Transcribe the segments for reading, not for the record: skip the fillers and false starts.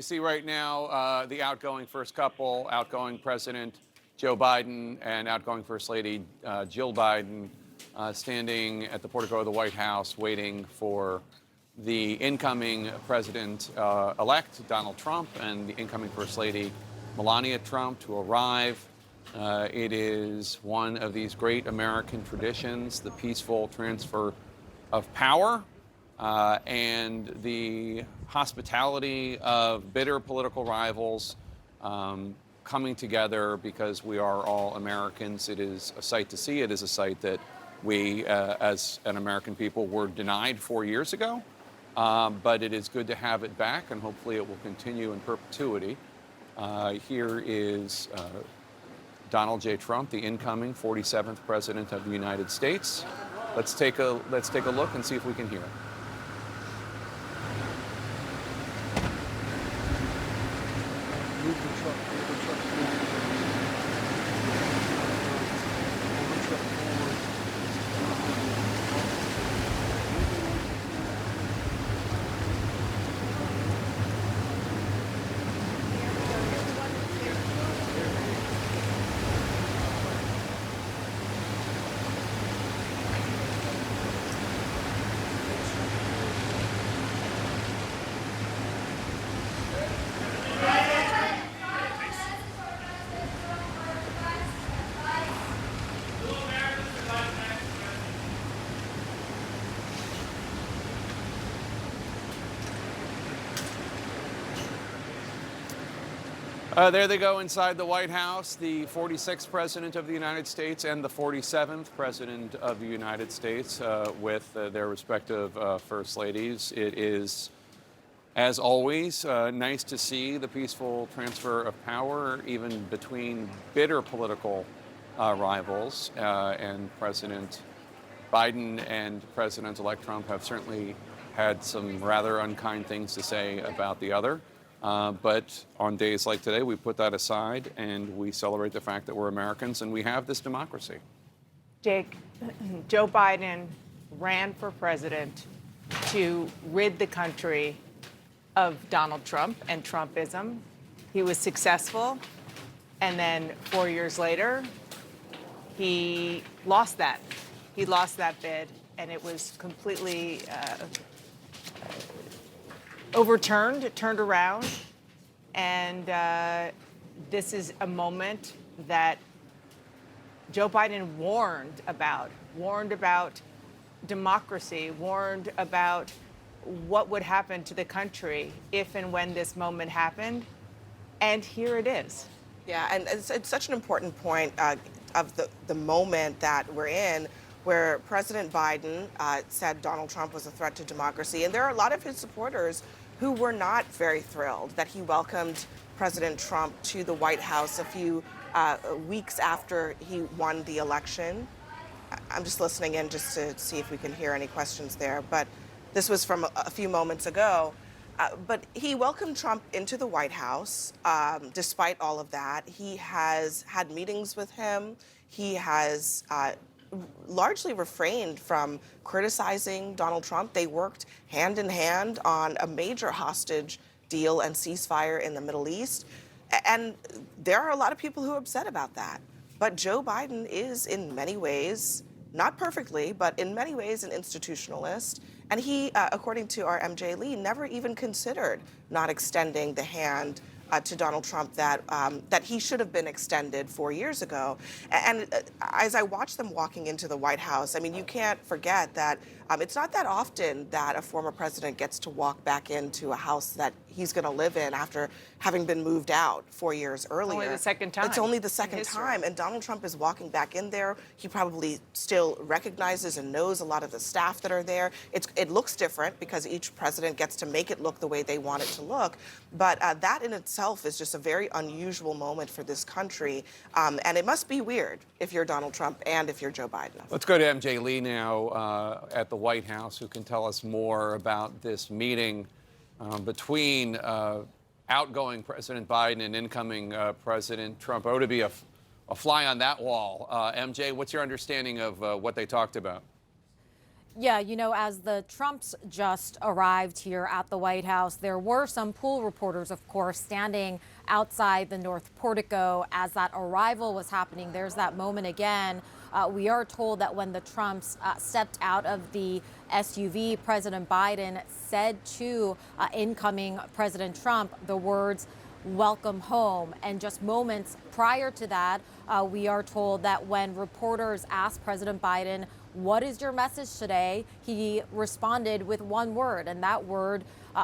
we see right now the outgoing first couple, outgoing President Joe Biden and outgoing First Lady Jill Biden, standing at the portico of the White House waiting for the incoming president-elect, Donald Trump, and the incoming First Lady, Melania Trump, to arrive. It is one of these great American traditions, the peaceful transfer of power and the hospitality of bitter political rivals coming together because we are all Americans. It is a sight to see. It is a sight that we, as an American people, were denied 4 years ago. But it is good to have it back, and hopefully it will continue in perpetuity. Here is Donald J. Trump, the incoming 47th President of the United States. Let's take a look and see if we can hear it. There they go inside the White House, the 46th President of the United States and the 47th President of the United States with their respective First Ladies. It is, as always, nice to see the peaceful transfer of power, even between bitter political rivals. And President Biden and President-elect Trump have certainly had some rather unkind things to say about the other. But on days like today, we put that aside and we celebrate the fact that we're Americans and we have this democracy. Jake, Joe Biden ran for president to rid the country of Donald Trump and Trumpism. He was successful. And then 4 years later, he lost that. He lost that bid, and it was completely overturned, turned around, and this is a moment that Joe Biden warned about democracy, warned about what would happen to the country if and when this moment happened, and here it is. Yeah, and it's such an important point of the moment that we're in, where President Biden said Donald Trump was a threat to democracy, and there are a lot of his supporters who were not very thrilled that he welcomed President Trump to the White House a few weeks after he won the election. I'm just listening in just to see if we can hear any questions there, but this was from a few moments ago. But he welcomed Trump into the White House. Despite all of that, he has had meetings with him. He has largely refrained from criticizing Donald Trump. They worked hand in hand on a major hostage deal and ceasefire in the Middle East. And there are a lot of people who are upset about that. But Joe Biden is, in many ways, not perfectly, but in many ways, an institutionalist. And he, according to our MJ Lee, never even considered not extending the hand to Donald Trump that he should have been extended 4 years ago. And as I watch them walking into the White House, I mean, you can't forget that it's not that often that a former president gets to walk back into a house that he's going to live in after having been moved out 4 years earlier. Only the second time. It's only the second time. And Donald Trump is walking back in there. He probably still recognizes and knows a lot of the staff that are there. It looks different because each president gets to make it look the way they want it to look. But that in itself is just a very unusual moment for this country. And it must be weird if you're Donald Trump and if you're Joe Biden. Let's go to MJ Lee now at the White House, who can tell us more about this meeting between outgoing President Biden and incoming President Trump. Oh, to be a fly on that wall. MJ, what's your understanding of what they talked about? Yeah, as the Trumps just arrived here at the White House, there were some pool reporters, of course, standing outside the North Portico as that arrival was happening. There's that moment again. We are told that when the Trumps stepped out of the SUV, President Biden said to incoming President Trump the words, "Welcome home." And just moments prior to that, we are told that when reporters asked President Biden, "What is your message today?" he responded with one word, and that word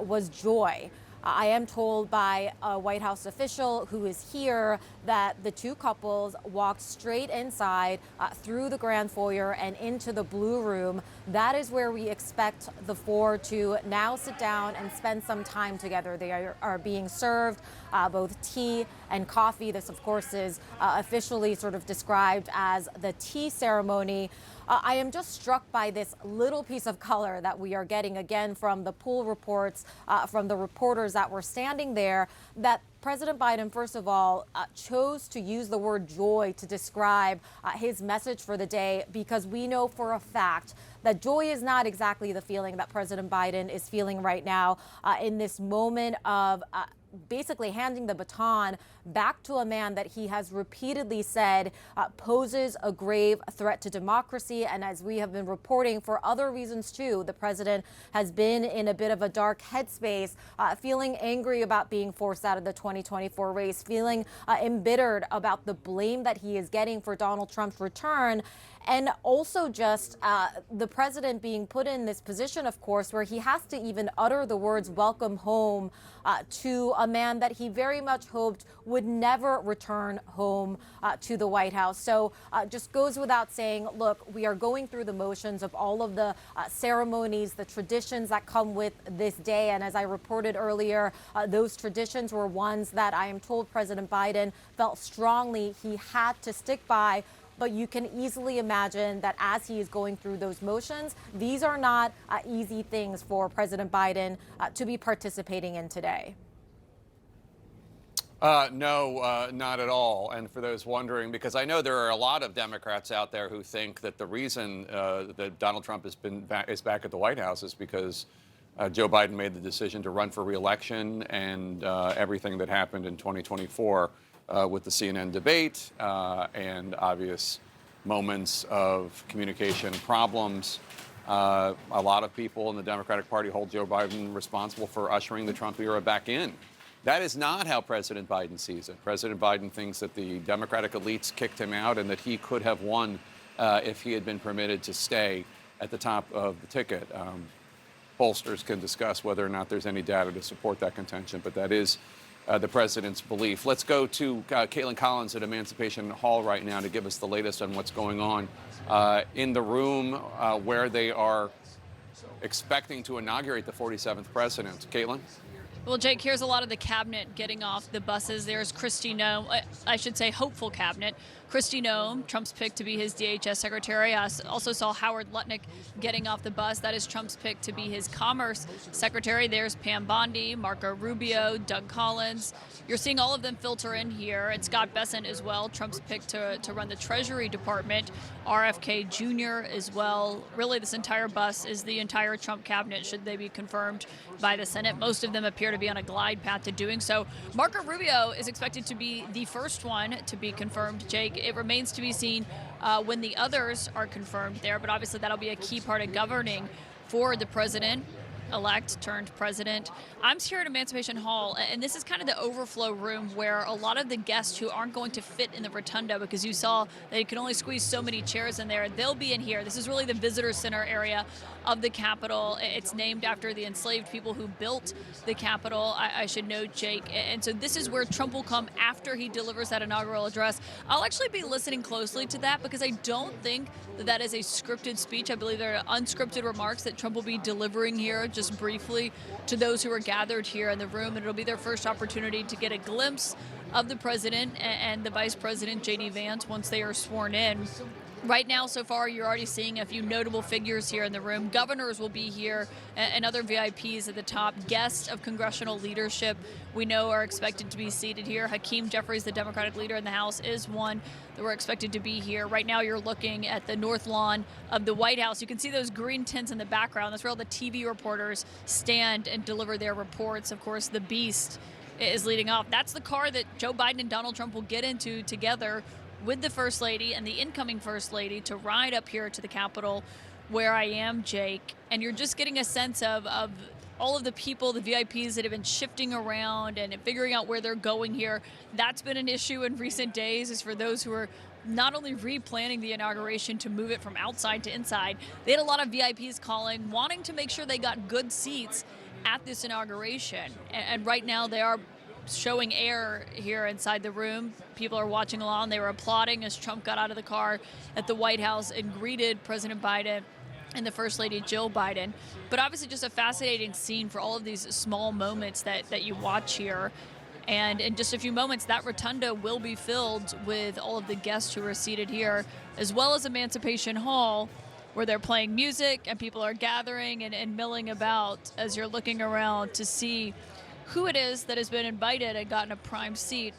was joy. I am told by a White House official who is here that the two couples walked straight inside through the Grand Foyer and into the Blue Room. That is where we expect the four to now sit down and spend some time together. They are being served both tea and coffee. This, of course, is officially sort of described as the tea ceremony. I am just struck by this little piece of color that we are getting again from the pool reports, from the reporters that were standing there, that President Biden, first of all, chose to use the word joy to describe his message for the day, because we know for a fact that joy is not exactly the feeling that President Biden is feeling right now in this moment of basically handing the baton back to a man that he has repeatedly said poses a grave threat to democracy. And as we have been reporting for other reasons too, the president has been in a bit of a dark headspace, feeling angry about being forced out of the 2024 race, feeling embittered about the blame that he is getting for Donald Trump's return. And also just the president being put in this position, of course, where he has to even utter the words "welcome home" to a man that he very much hoped would never return home to the White House. So just goes without saying, look, we are going through the motions of all of the ceremonies, the traditions that come with this day. And as I reported earlier, those traditions were ones that I am told President Biden felt strongly he had to stick by. But you can easily imagine that as he is going through those motions, these are not easy things for President Biden to be participating in today. No, not at all. And for those wondering, because I know there are a lot of Democrats out there who think that the reason that Donald Trump is back at the White House is because Joe Biden made the decision to run for re-election, and everything that happened in 2024 with the CNN debate and obvious moments of communication problems. A lot of people in the Democratic Party hold Joe Biden responsible for ushering the Trump era back in. That is not how President Biden sees it. President Biden thinks that the Democratic elites kicked him out and that he could have won if he had been permitted to stay at the top of the ticket. Pollsters can discuss whether or not there's any data to support that contention, but that is the president's belief. Let's go to Caitlin Collins at Emancipation Hall right now to give us the latest on what's going on in the room where they are expecting to inaugurate the 47th president. Caitlin? Well, Jake, here's a lot of the cabinet getting off the buses. There's Kristi Noem, I should say hopeful cabinet. Kristi Noem, Trump's pick to be his DHS secretary. I also saw Howard Lutnick getting off the bus. That is Trump's pick to be his commerce secretary. There's Pam Bondi, Marco Rubio, Doug Collins. You're seeing all of them filter in here. And Scott Bessent as well, Trump's pick to run the Treasury Department. RFK Jr. as well. Really, this entire bus is the entire Trump cabinet, should they be confirmed by the Senate. Most of them appear to be on a glide path to doing so. Marco Rubio is expected to be the first one to be confirmed, Jake. It remains to be seen when the others are confirmed there, but obviously that'll be a key part of governing for the president-elect turned president. I'm here at Emancipation Hall, and this is kind of the overflow room where a lot of the guests who aren't going to fit in the rotunda, because you saw they could only squeeze so many chairs in there, they'll be in here. This is really the visitor center area of the Capitol. It's named after the enslaved people who built the Capitol, I should note, Jake. And so this is where Trump will come after he delivers that inaugural address. I'll actually be listening closely to that because I don't think that is a scripted speech. I believe there are unscripted remarks that Trump will be delivering here just briefly to those who are gathered here in the room. And it'll be their first opportunity to get a glimpse of the president and the vice president, J.D. Vance, once they are sworn in. Right now, so far, you're already seeing a few notable figures here in the room. Governors will be here and other VIPs at the top. Guests of congressional leadership we know are expected to be seated here. Hakeem Jeffries, the Democratic leader in the House, is one that we're expected to be here. Right now, you're looking at the north lawn of the White House. You can see those green tents in the background. That's where all the TV reporters stand and deliver their reports. Of course, the Beast is leading off. That's the car that Joe Biden and Donald Trump will get into together with the First Lady and the incoming First Lady to ride up here to the Capitol where I am, Jake. And you're just getting a sense of all of the people, the VIPs that have been shifting around and figuring out where they're going here. That's been an issue in recent days, is for those who are not only replanning the inauguration to move it from outside to inside, they had a lot of VIPs calling, wanting to make sure they got good seats at this inauguration. And right now they are showing air here inside the room. People are watching along. They were applauding as Trump got out of the car at the White House and greeted President Biden and the First Lady Jill Biden. But obviously just a fascinating scene for all of these small moments that you watch here. And in just a few moments, that rotunda will be filled with all of the guests who are seated here, as well as Emancipation Hall, where they're playing music and people are gathering and milling about as you're looking around to see who it is that has been invited and gotten a prime seat